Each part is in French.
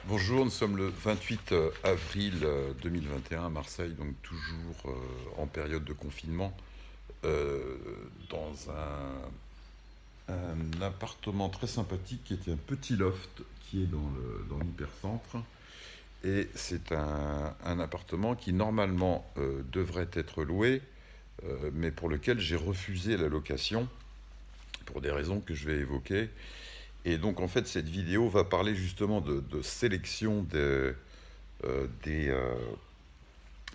Bonjour, nous sommes le 28 avril 2021 à Marseille, donc toujours en période de confinement, euh, dans un appartement très sympathique qui était un petit loft qui est dans l'hypercentre. Et c'est un appartement qui normalement devrait être loué, mais pour lequel j'ai refusé la location pour des raisons que je vais évoquer. Et donc en fait cette vidéo va parler justement de sélection euh, des, euh,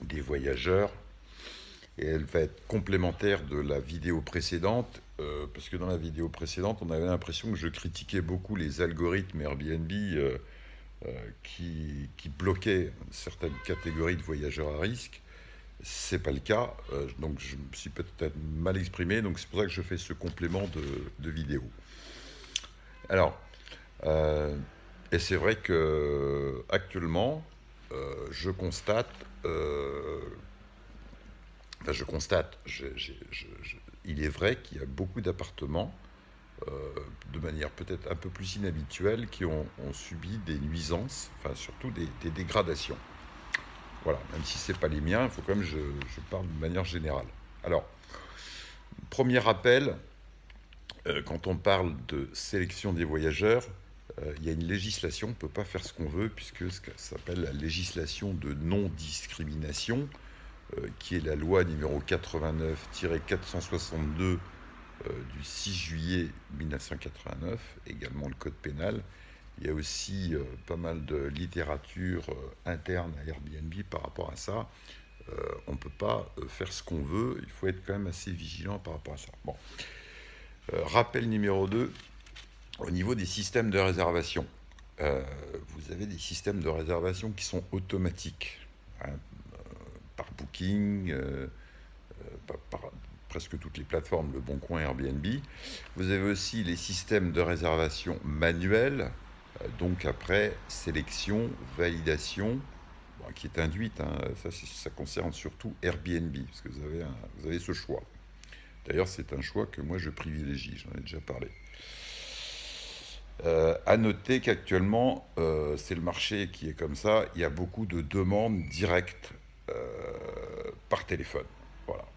des voyageurs, et elle va être complémentaire de la vidéo précédente, parce que dans la vidéo précédente, on avait l'impression que je critiquais beaucoup les algorithmes Airbnb qui bloquaient certaines catégories de voyageurs à risque. C'est pas le cas, donc je me suis peut-être mal exprimé, donc c'est pour ça que je fais ce complément de vidéo. Alors, euh, et c'est vrai que actuellement, je constate enfin, je constate, il est vrai qu'il y a beaucoup d'appartements, euh, de manière peut-être un peu plus inhabituelle, qui ont subi des nuisances, enfin surtout des dégradations. Voilà, même si ce n'est pas les miens, il faut quand même que je parle de manière générale. Alors, premier rappel, quand on parle de sélection des voyageurs, il y a une législation, on ne peut pas faire ce qu'on veut, puisque ça s'appelle la législation de non-discrimination, qui est la loi numéro 89-462 du 6 juillet 1989, également le code pénal. Il y a aussi pas mal de littérature interne à Airbnb par rapport à ça. On ne peut pas faire ce qu'on veut, il faut être quand même assez vigilant par rapport à ça. Bon. Rappel numéro 2, au niveau des systèmes de réservation. Vous avez des systèmes de réservation qui sont automatiques, hein, par Booking, par presque toutes les plateformes, Le Bon Coin, Airbnb. Vous avez aussi les systèmes de réservation manuels, donc après sélection, validation, bon, qui est induite, hein, ça concerne surtout Airbnb, parce que vous avez ce choix. D'ailleurs, c'est un choix que moi je privilégie, j'en ai déjà parlé. À noter qu'actuellement, c'est le marché qui est comme ça, il y a beaucoup de demandes directes par téléphone. Voilà.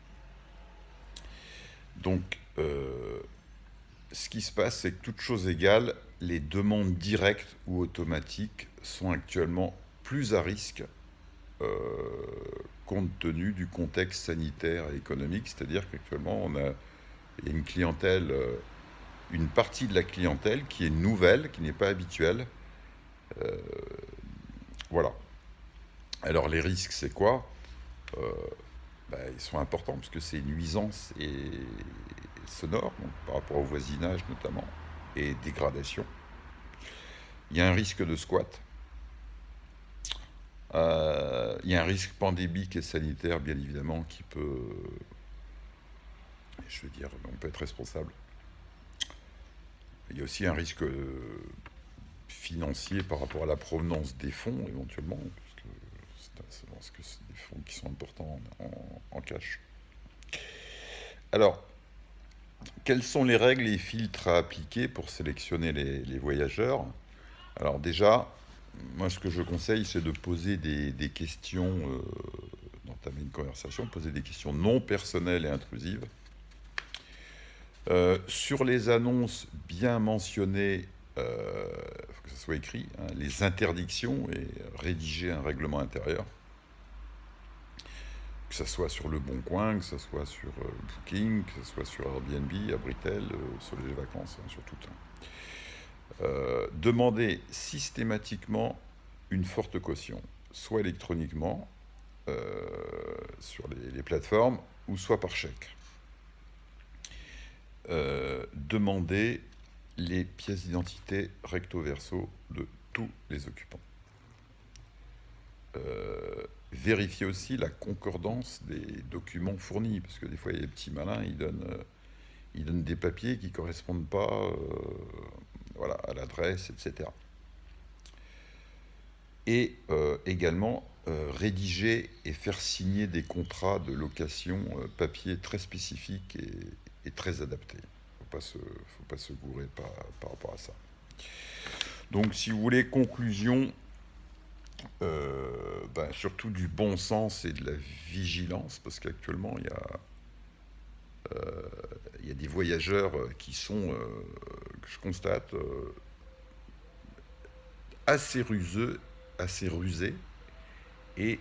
Donc, ce qui se passe, c'est que toute chose égale, les demandes directes ou automatiques sont actuellement plus à risque, euh, compte tenu du contexte sanitaire et économique. C'est-à-dire qu'actuellement, il y a une clientèle, une partie de la clientèle qui est nouvelle, qui n'est pas habituelle. Euh, voilà. Alors les risques, c'est quoi? euh, Ils sont importants parce que c'est nuisance et sonore, donc par rapport au voisinage notamment, et dégradation. Il y a un risque de squat. Il y a un risque pandémique et sanitaire, bien évidemment, qui peut, je veux dire, on peut être responsable. Il y a aussi un risque financier par rapport à la provenance des fonds, éventuellement, parce que c'est des fonds qui sont importants en cash. Alors, quelles sont les règles et filtres à appliquer pour sélectionner les voyageurs? Alors déjà, moi ce que je conseille, c'est de poser des questions, d'entamer une conversation, poser des questions non personnelles et intrusives. Sur les annonces, bien mentionner, il faut que ça soit écrit, hein, les interdictions, et rédiger un règlement intérieur. Que ce soit sur Le Bon Coin, que ce soit sur Booking, que ce soit sur Airbnb, Abritel, sur les vacances, hein, sur tout. Demander systématiquement une forte caution, soit électroniquement, sur les plateformes, ou soit par chèque. Demander les pièces d'identité recto verso de tous les occupants. Vérifier aussi la concordance des documents fournis, parce que des fois, il y a des petits malins, ils donnent des papiers qui ne correspondent pas, voilà, à l'adresse, etc. Et également rédiger et faire signer des contrats de location papier très spécifiques et très adaptés. Il ne faut pas se gourer par rapport à ça. Donc, si vous voulez, conclusion, Surtout du bon sens et de la vigilance, parce qu'actuellement, il y a des voyageurs qui sont, que je constate, assez ruseux, assez rusés et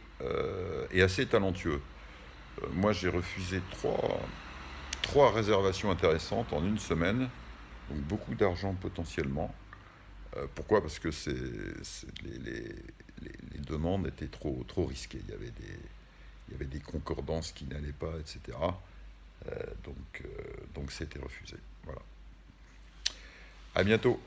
assez talentueux. Moi, j'ai refusé trois réservations intéressantes en une semaine, donc beaucoup d'argent potentiellement. Pourquoi? Parce que les demandes étaient trop risquées. Il y avait des concordances qui n'allaient pas, etc. Donc c'était refusé. Voilà. À bientôt.